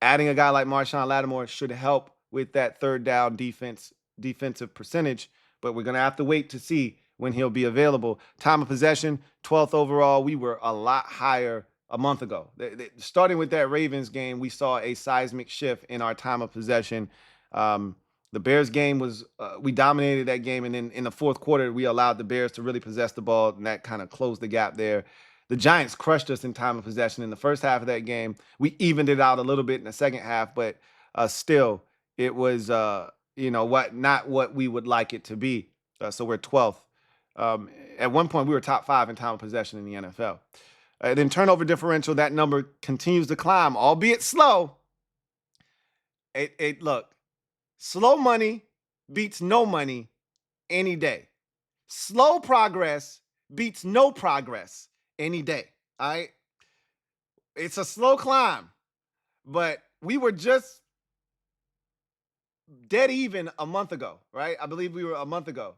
adding a guy like Marshawn Lattimore should help with that third down defensive percentage, but we're going to have to wait to see when he'll be available. Time of possession, 12th overall. We were a lot higher a month ago. Starting with that Ravens game, we saw a seismic shift in our time of possession. The Bears game was, we dominated that game, and then in the fourth quarter, we allowed the Bears to really possess the ball, and that kind of closed the gap there. The Giants crushed us in time of possession in the first half of that game. We evened it out a little bit in the second half, but still, it was, not what we would like it to be. So we're 12th. At one point, we were top 5 in time of possession in the NFL. Then turnover differential, that number continues to climb, albeit slow. Look, slow money beats no money any day. Slow progress beats no progress any day. All right? It's a slow climb, but we were just dead even a month ago, right? I believe we were a month ago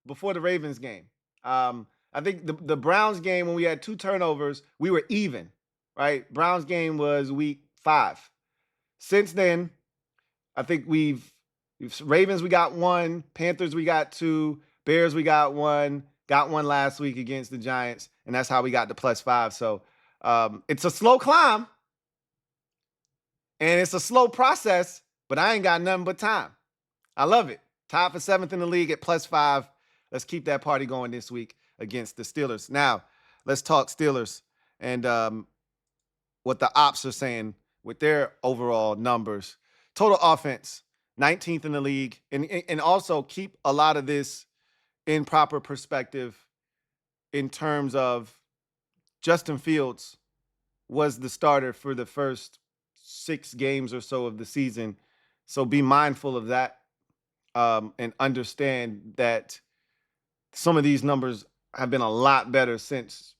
before the Ravens game. I think the Browns game, when we had 2 turnovers, we were even, right? Browns game was week 5. Since then, I think Ravens, we got 1, Panthers, we got 2, Bears, we got 1 last week against the Giants, and that's how we got to +5. So it's a slow climb, and it's a slow process, but I ain't got nothing but time. I love it. Tied for 7th in the league at +5. Let's keep that party going this week against the Steelers. Now, let's talk Steelers and what the ops are saying with their overall numbers. Total offense, 19th in the league. And also keep a lot of this in proper perspective in terms of Justin Fields was the starter for the first 6 games or so of the season. So be mindful of that and understand that some of these numbers have been a lot better since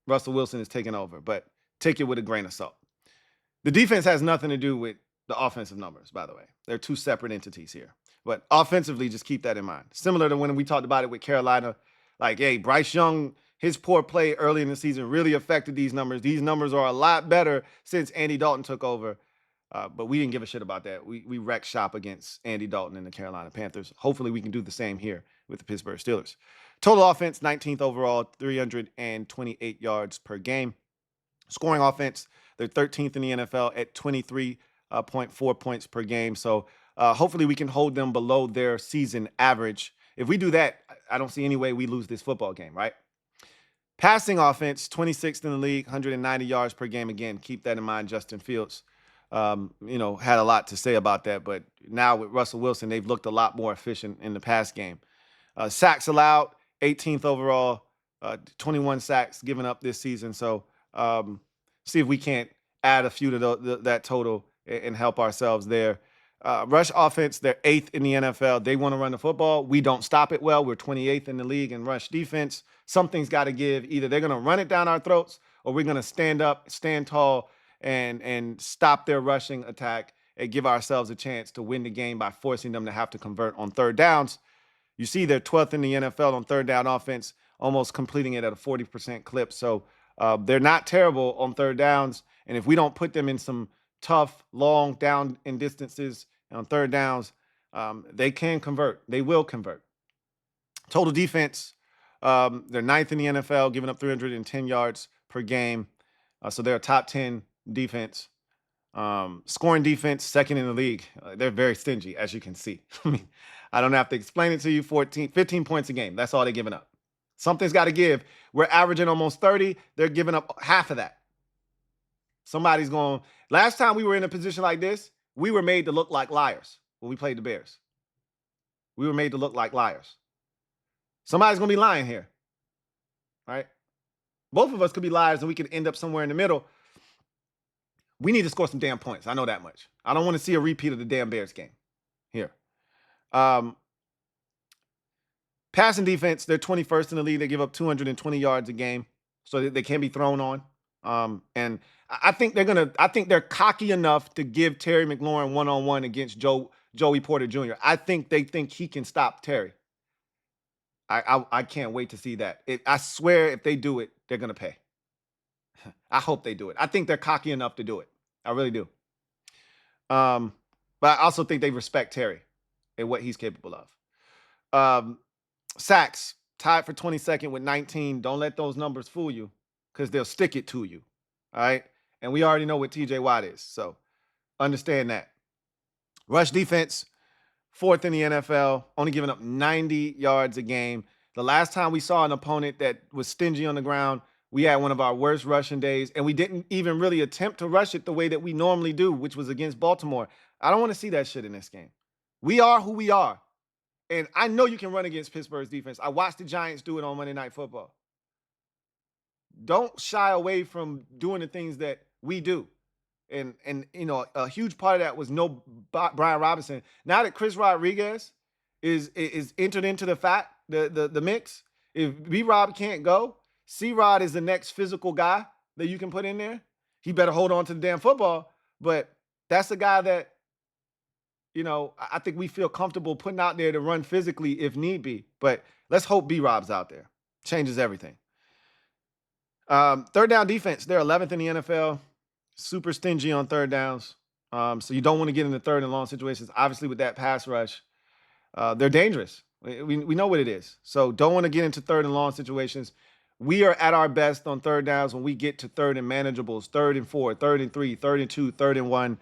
Russell Wilson has taken over, but take it with a grain of salt. The defense has nothing to do with the offensive numbers, by the way. They're 2 separate entities here. But offensively, just keep that in mind. Similar to when we talked about it with Carolina, like, hey, Bryce Young, his poor play early in the season really affected these numbers. These numbers are a lot better since Andy Dalton took over. But we didn't give a shit about that. We wrecked shop against Andy Dalton and the Carolina Panthers. Hopefully we can do the same here with the Pittsburgh Steelers. Total offense, 19th overall, 328 yards per game. Scoring offense, they're 13th in the NFL at 23.4 points per game. So hopefully we can hold them below their season average. If we do that, I don't see any way we lose this football game, right? Passing offense, 26th in the league, 190 yards per game. Again, keep that in mind. Justin Fields, had a lot to say about that. But now with Russell Wilson, they've looked a lot more efficient in the pass game. Sacks allowed, 18th overall, 21 sacks given up this season. So see if we can't add a few to that total and help ourselves there. Rush offense, they're 8th in the NFL. They want to run the football. We don't stop it well. We're 28th in the league in rush defense. Something's got to give. Either they're going to run it down our throats or we're going to stand up, stand tall, and stop their rushing attack and give ourselves a chance to win the game by forcing them to have to convert on third downs. You see they're 12th in the NFL on third down offense, almost completing it at a 40% clip. So they're not terrible on third downs. And if we don't put them in some tough, long down and distances on third downs, they can convert. They will convert. Total defense, they're 9th in the NFL, giving up 310 yards per game. So they're a top 10 defense. Scoring defense, 2nd in the league. They're very stingy, as you can see. I mean, I don't have to explain it to you. 15 points a game. That's all they're giving up. Something's got to give. We're averaging almost 30. They're giving up half of that. Somebody's going. Last time we were in a position like this, we were made to look like liars when we played the Bears. We were made to look like liars. Somebody's going to be lying here. Right? Both of us could be liars and we could end up somewhere in the middle. We need to score some damn points. I know that much. I don't want to see a repeat of the damn Bears game here. Passing defense, they're 21st in the league. They give up 220 yards a game, so they can be thrown on. And I think they're cocky enough to give Terry McLaurin one-on-one against Joey Porter Jr. I think they think he can stop Terry. I can't wait to see that. I swear if they do it, they're going to pay. I hope they do it. I think they're cocky enough to do it. I really do. But I also think they respect Terry and what he's capable of. Sacks, tied for 22nd with 19. Don't let those numbers fool you because they'll stick it to you. All right? And we already know what TJ Watt is. So understand that. Rush defense, 4th in the NFL, only giving up 90 yards a game. The last time we saw an opponent that was stingy on the ground, we had one of our worst rushing days, and we didn't even really attempt to rush it the way that we normally do, which was against Baltimore. I don't want to see that shit in this game. We are who we are. And I know you can run against Pittsburgh's defense. I watched the Giants do it on Monday Night Football. Don't shy away from doing the things that we do. And a huge part of that was no Brian Robinson. Now that Chris Rodriguez is entered into the mix, if B-Rob can't go, C-Rod is the next physical guy that you can put in there. He better hold on to the damn football. But that's the guy that, I think we feel comfortable putting out there to run physically if need be. But let's hope B-Rob's out there. Changes everything. Third down defense, they're 11th in the NFL. Super stingy on third downs. So you don't want to get into third and long situations. Obviously, with that pass rush, they're dangerous. We know what it is. So don't want to get into third and long situations. We are at our best on third downs when we get to third and manageables, 3rd and 4, 3rd and 3, 3rd and 2, 3rd and 1.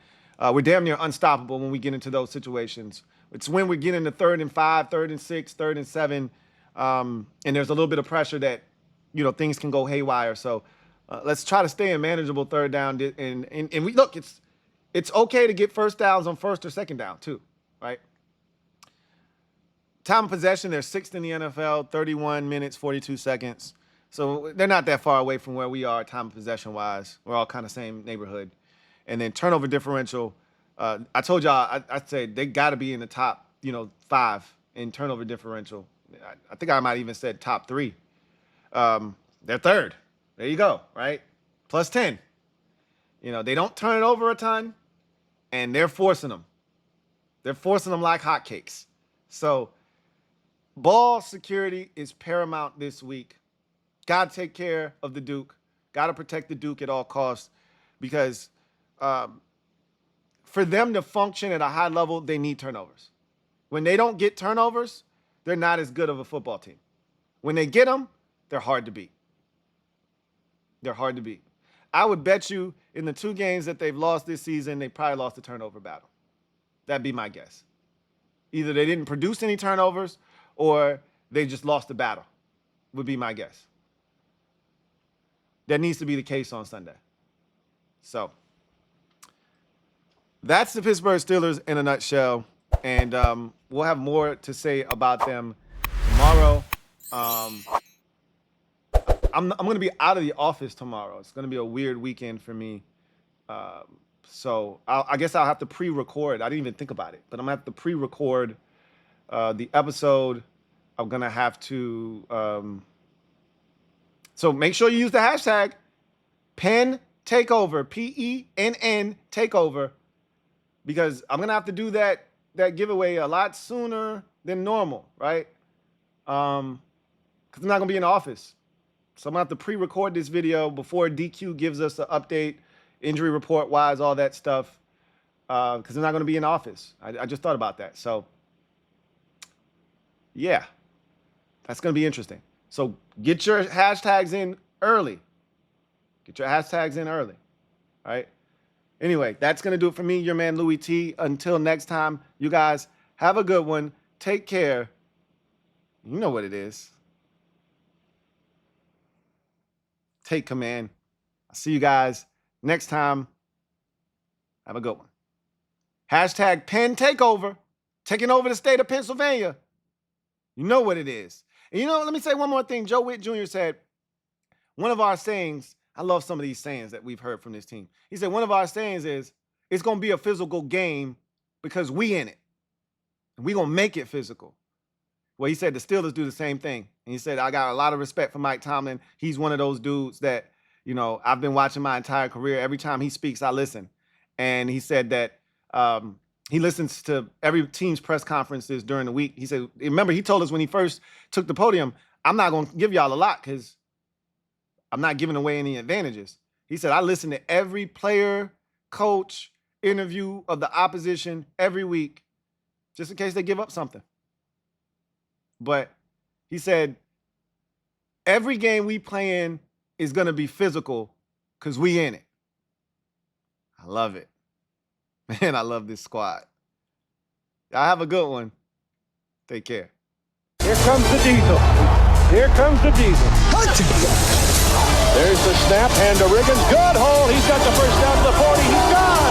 We're damn near unstoppable when we get into those situations. It's when we get into 3rd and 5, 3rd and 6, 3rd and 7, and there's a little bit of pressure that, things can go haywire. So let's try to stay in manageable third down. And we look, it's okay to get first downs on first or second down too, right? Time of possession, they're 6th in the NFL, 31 minutes, 42 seconds. So they're not that far away from where we are time of possession-wise. We're all kind of same neighborhood. And then turnover differential, I told y'all, I said they got to be in the top, 5 in turnover differential. I think I might even said top 3. They're 3rd. There you go, right? Plus 10. They don't turn it over a ton, and they're forcing them. They're forcing them like hotcakes. So ball security is paramount this week. Got to take care of the Duke. Got to protect the Duke at all costs because for them to function at a high level, they need turnovers. When they don't get turnovers, they're not as good of a football team. when they get them, they're hard to beat. They're hard to beat. I would bet you in the 2 games that they've lost this season, they probably lost the turnover battle. That'd be my guess. Either they didn't produce any turnovers or they just lost the battle, would be my guess. That needs to be the case on Sunday. So that's the Pittsburgh Steelers in a nutshell. And we'll have more to say about them tomorrow. I'm going to be out of the office tomorrow. It's going to be a weird weekend for me. So I guess I'll have to pre-record. I didn't even think about it, but I'm going to have to pre-record the episode. I'm going to have to... So make sure you use the hashtag PENN TakeOver, PENN TakeOver, because I'm going to have to do that giveaway a lot sooner than normal, right? Because I'm not going to be in the office. So I'm going to have to pre-record this video before DQ gives us an update, injury report-wise, all that stuff, because I'm not going to be in the office. I just thought about that. So, yeah, that's going to be interesting. So get your hashtags in early. Get your hashtags in early, all right? Anyway, that's going to do it for me, your man Louie T. Until next time, you guys have a good one. Take care. You know what it is. Take command. I'll see you guys next time. Have a good one. Hashtag PENN TakeOver. Taking over the state of Pennsylvania. You know what it is. And you know, let me say one more thing. Joe Whitt Jr. said, one of our sayings, I love some of these sayings that we've heard from this team. He said, one of our sayings is, it's going to be a physical game because we in it. And we're going to make it physical. Well, he said the Steelers do the same thing. And he said, I got a lot of respect for Mike Tomlin. He's one of those dudes that, you know, I've been watching my entire career. Every time he speaks, I listen. And he said that he listens to every team's press conferences during the week. He said, remember, he told us when he first took the podium, I'm not going to give y'all a lot because I'm not giving away any advantages. He said, I listen to every player, coach, interview of the opposition every week, just in case they give up something. But he said, every game we play in is going to be physical because we in it. I love it. Man, I love this squad. Y'all have a good one. Take care. Here comes the diesel. Here comes the diesel. There's the snap, and to Riggins. Good hole. He's got the first down to the 40. He's gone.